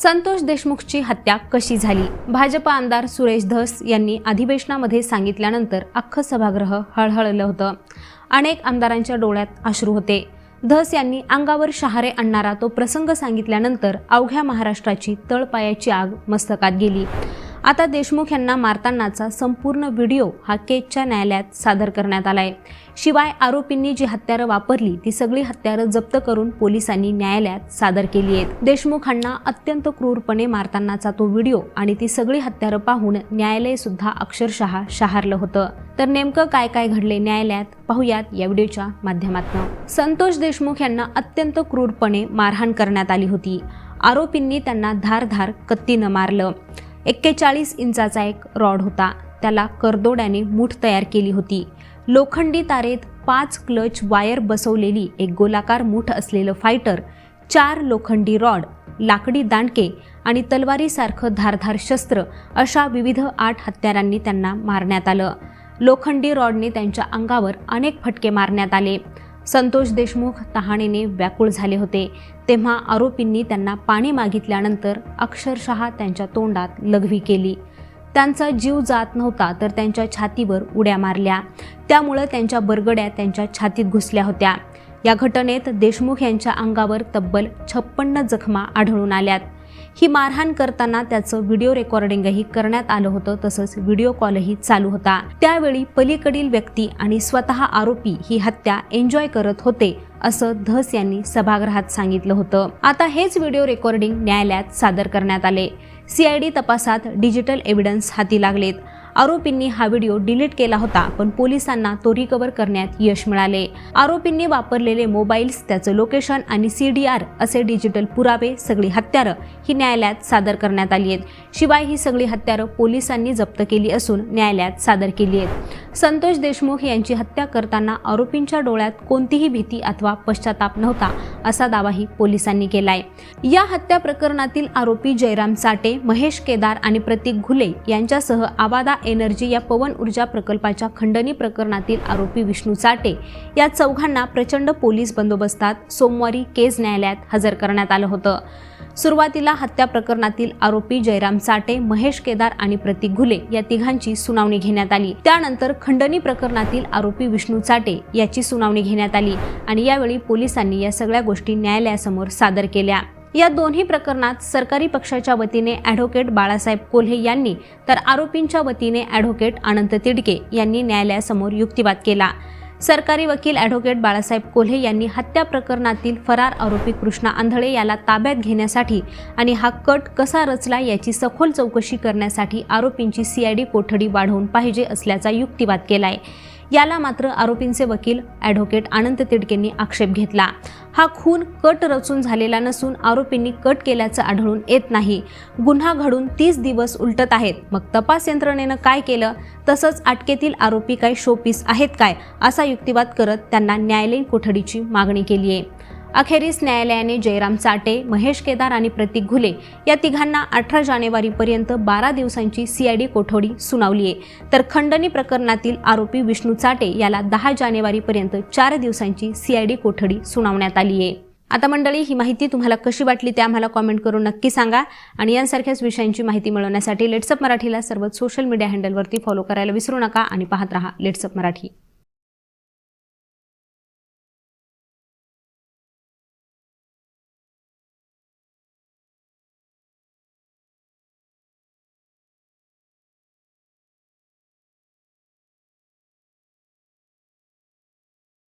संतोष देशमुखची हत्या कशी झाली? भाजप आमदार सुरेश धस यांनी अधिवेशनामध्ये सांगितल्यानंतर अख्खं सभागृह हळहळलं होतं. अनेक आमदारांच्या डोळ्यात अश्रू होते. धस यांनी अंगावर शहारे आणणारा तो प्रसंग सांगितल्यानंतर अवघ्या महाराष्ट्राची तळपायाची आग मस्तकात गेली. आता देशमुख यांना मारतानाचा संपूर्ण व्हिडिओ हा केजच्या न्यायालयात सादर करण्यात आलाय. शिवाय आरोपींनी जी हत्यारं वापरली ती सगळी हत्यारं जप्त करून पोलिसांनी न्यायालयात सादर केली आहेत. देशमुखांना अत्यंत क्रूरपणे मारतानाचा तो व्हिडिओ आणि ती सगळी हत्यारं पाहून न्यायालय सुद्धा अक्षरशः शहारलं होतं. तर नेमकं काय काय घडले न्यायालयात पाहूयात या व्हिडिओच्या माध्यमातून. संतोष देशमुख यांना अत्यंत क्रूरपणे मारहाण करण्यात आली होती. आरोपींनी त्यांना धारधार कत्तीनं मारलं. 41 इंचाचा एक रॉड होता. त्याला करदोड्याने मूठ तयार केली होती. लोखंडी तारेत 5 क्लच वायर बसवलेली एक गोलाकार मूठ असलेलं फायटर, 4 लोखंडी रॉड, लाकडी दांडके आणि तलवारीसारखं धारधार शस्त्र अशा विविध 8 हत्यारांनी त्यांना मारण्यात आलं. लोखंडी रॉडने त्यांच्या अंगावर अनेक फटके मारण्यात आले. संतोष देशमुख तहानेने व्याकुळ झाले होते. तेव्हा आरोपींनी त्यांना पाणी मागितल्यानंतर अक्षरशः त्यांच्या तोंडात लघवी केली. त्यांचा जीव जात नव्हता तर त्यांच्या छातीवर उड्या मारल्या. त्यामुळे त्यांच्या बरगड्या त्यांच्या छातीत घुसल्या होत्या. या घटनेत देशमुख यांच्या अंगावर तब्बल 56 जखमा आढळून आल्यात. ही मारहाण करताना त्याचं व्हिडिओ रेकॉर्डिंगही करण्यात आलं होतं. तसंच व्हिडिओ कॉलही चालू होता. त्यावेळी पलीकडील व्यक्ती आणि स्वतः आरोपी ही हत्या एन्जॉय करत होते असं धस यांनी सभागृहात सांगितलं होतं. आता हेच व्हिडिओ रेकॉर्डिंग न्यायालयात सादर करण्यात आले. CID तपासात डिजिटल एव्हिडन्स हाती लागलेत. आरोपींनी हा व्हिडिओ डिलीट केला होता पण पोलिसांना तो रिकव्हर करण्यात यश मिळाले. आरोपींनी वापरलेले मोबाईल्स, त्याचं लोकेशन आणि CDR असे डिजिटल पुरावे, सगळी हत्यारं ही न्यायालयात सादर करण्यात आली आहेत. शिवाय ही सगळी हत्यारं पोलिसांनी जप्त केली असून न्यायालयात सादर केली आहेत. संतोष देशमुख यांची हत्या करताना आरोपींच्या डोळ्यात कोणतीही भीती अथवा पश्चाताप नव्हता असा दावाही पोलिसांनी केलाय. या हत्या प्रकरणातील आरोपी जयराम चाटे, महेश केदार आणि प्रतीक घुले यांच्यासह आबादा एनर्जी या पवन ऊर्जा प्रकल्पाच्या खंडणी प्रकरणातील आरोपी विष्णू चाटे या चौघांना प्रचंड पोलीस बंदोबस्तात सोमवारी केज न्यायालयात हजर करण्यात आलं होतं. सुरुवातीला हत्या प्रकरणातील आरोपी जयराम चाटे, महेश केदार आणि प्रतीक घुले या तिघांची सुनावणी घेण्यात आली. त्यानंतर खंडणी प्रकरणातील आरोपी विष्णू चाटे याची सुनावणी घेण्यात आली आणि यावेळी पोलिसांनी या सगळ्या गोष्टी न्यायालयासमोर सादर केल्या. या दोन्ही प्रकरणात सरकारी पक्षाच्या वतीने ॲडव्होकेट बाळासाहेब कोल्हे यांनी तर आरोपींच्या वतीने ॲडव्होकेट अनंत तिडके यांनी न्यायालयासमोर युक्तिवाद केला. सरकारी वकील ॲडव्होकेट बाळासाहेब कोल्हे यांनी हत्या प्रकरणातील फरार आरोपी कृष्णा आंधळे याला ताब्यात घेण्यासाठी आणि हा कट कसा रचला याची सखोल चौकशी करण्यासाठी आरोपींची CID कोठडी वाढवून पाहिजे असल्याचा युक्तिवाद केलाय. याला मात्र आरोपींचे वकील ॲडव्होकेट अनंत तिडकेंनी आक्षेप घेतला. हा खून कट रचून झालेला नसून आरोपींनी कट केल्याचं आढळून येत नाही. गुन्हा घडून 30 दिवस उलटत आहेत. मग तपास यंत्रणेनं काय केलं? तसंच अटकेतील आरोपी काय शोपीस आहेत काय? असा युक्तिवाद करत त्यांना न्यायालयीन कोठडीची मागणी केली आहे. अखेरीस न्यायालयाने जयराम चाटे, महेश केदार आणि प्रतीक घुले या तिघांना 18 जानेवारीपर्यंत 12 दिवसांची CID कोठडी सुनावली आहे. तर खंडणी प्रकरणातील आरोपी विष्णू चाटे याला 10 जानेवारीपर्यंत 4 दिवसांची CID कोठडी सुनावण्यात आली आहे. आता मंडळी, ही माहिती तुम्हाला कशी वाटली ते आम्हाला कॉमेंट करून नक्की सांगा आणि यांसारख्याच विषयांची माहिती मिळवण्यासाठी लेट्सअप मराठीला सर्वच सोशल मीडिया हँडलवरती फॉलो करायला विसरू नका आणि पाहत रहा लेट्सअप मराठी.